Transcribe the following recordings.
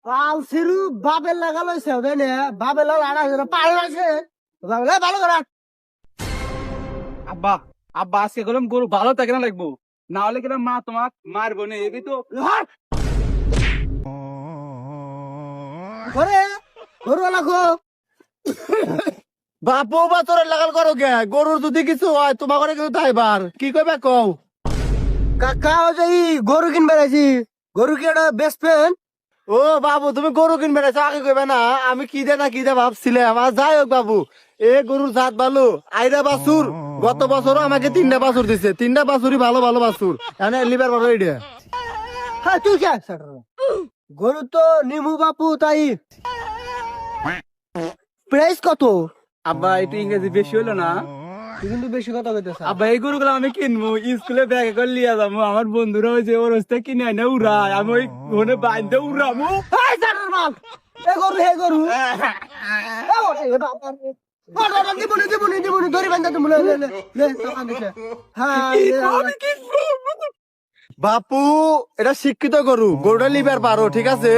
পালছিরু bubble লাগালো তাই না বাবেল আড়া পাল আছে বাবেল ভালো করা আব্বা আব্বা আজকে গেলাম গরু ভালো থাকে না লাগবো, না হলে গেলাম মা তোমাক মারবো না এবি তো। ঘরে গরু লাগো বাপু বা তোর লাগাল করো গে, গরুর যদি কিছু হয় তোমার ঘরে কিন্তু দায়বার কি কইবা কও। কাকা ও যে গরু কিনবে আছি গরু কি একটা বেচবেন? ও বাবু তুমি গরু কিনবে না আগে কইবে না, আমি কি দে না কি দে ভাবছিলে। আমার যাই হোক বাবু, এ গরুর জাত ভালো, আইরা বাছুর গত বছরও আমাকে 3টা বাছুর দিছে, 3টা বাছুরই ভালো ভালো বাছুর, এনে লিবার ভালো এটা। হ্যাঁ তুই কে গরু তো নিমু বাপু তাই প্রাইস কত? আব্বা একটু ইংরেজি বেশি হলো না? তুই কিন্তু বেশি কথা কইতেছ। আব্বা এই গরুগুলো আমি কিনবো, স্কুলে ব্যাগে করে লিয়ে যাবো, আমার বন্ধুরা হয়েছে ওর হস্তে কিনে আনে উড়ায়, আমি ওই ঘনে বাইন্দে উড়াবো। এই জানার মাল এ গরু হে গরু দিবনি ধরি বান্ধা তুমি আমি কিনবো। বাপু এটা শিক্ষিত গরু, গরুটা লিবার পারো ঠিক আছে,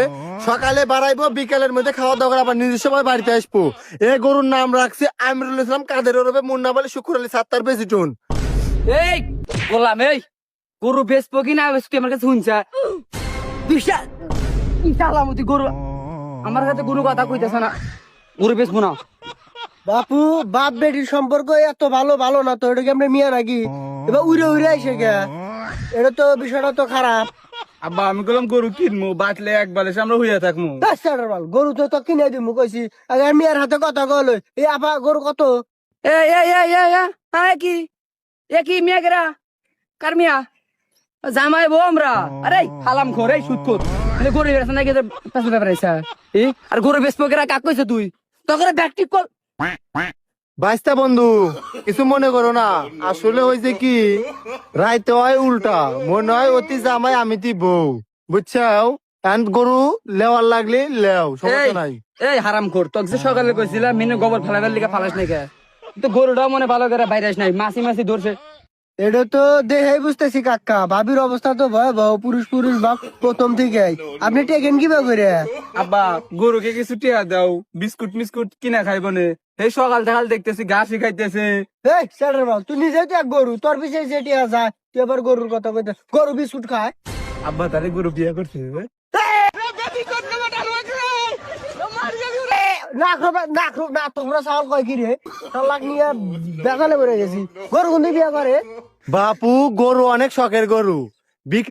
সকালে বাড়াইবো বিকালের মধ্যে খাওয়া দাওয়া করে আবার নিজস্ব সময় বাড়িতে আসবো। এই গরুর নাম রাখছি আমিরুল ইসলাম কাদের ওরফে মুন্না বলে শুকুর আলী সাত্তার বেজিটুন। এই বললাম এই গরু বেচবো কিনা বেচবো আমার কাছে শুনছা বিশাল ইনশাআল্লাহ গরু আমার কাছে গরু কথা কইতেছ না, গরু বেচবো না। বাপু বাপ বেটির সম্পর্ক এত ভালো ভালো না তো, এটা কি আমরা মিয়া নাকি এবার উড়ে উড়ে আইসে গে, এটা তো বিষয়টা তো খারাপ। আব্বা আমি গেলাম গরু কিনবো, বাঁচলে একবার এসে আমরা হইয়া থাকবো। গরু তো কিনে দিমু কইছি, আগে মিয়ার হাতে কথা কল এই আপা গরু কত? এ এ এ এ এ হ্যাঁ কি এ কি মিয়া গেরা কার মিয়া জামাই বউ আমরা। আরে হালাম খোর এই সুদ খোর গরু বেচা নাকি পেছনে ব্যাপার আইসা আর গরু বেচবো গেরা কাক কইছ তুই তোকে ব্যাকটিক কল। বাইস্তা বন্ধু কিছু মনে করো না, আসলে হয়েছে কি রাইতে হয় উল্টা, মনে হয় অতি জামাই আমি তি বউ, বুঝছাও। এন্ড গরু লেওয়ার লাগলে লেও, সমস্যা নাই। এই হারাম খোর তোকে যে সকালে কইছিলাম মিনে গোবর ফেলাবার লিগে ফালাস নাই কে, তো গরুটাও মনে ভালো করে বাইরে আস নাই, মাসি মাসি ধরছে। এটা তো দেখে বুঝতেছি কাকা, ভাবির অবস্থা তো ভয়াবহ, পুরুষ পুরুষ বাপ প্রথম থেকে। আপনি টেকেন কি করে? আব্বা গরুকে কিছু টিয়া দাও, বিস্কুট মিস্কুট কিনা খাইব নে, এই সকাল সকাল দেখতেছি ঘাসই খাইতেছে। এই স্যারের বাল তুই নিজে তো এক গরু, তোর পিছিয়ে যেটি যায় তুই আবার গরুর কথা কইতে, গরু বিস্কুট খায়। আব্বা তাহলে গরু বিয়া করছে? না তোমরা চাউল কয় কি রে, লাখ নিয়ে বেকালে বেড়ে গেছি, গরু কোন বিয়া করে? বাপু গরু অনেক শখের গরু,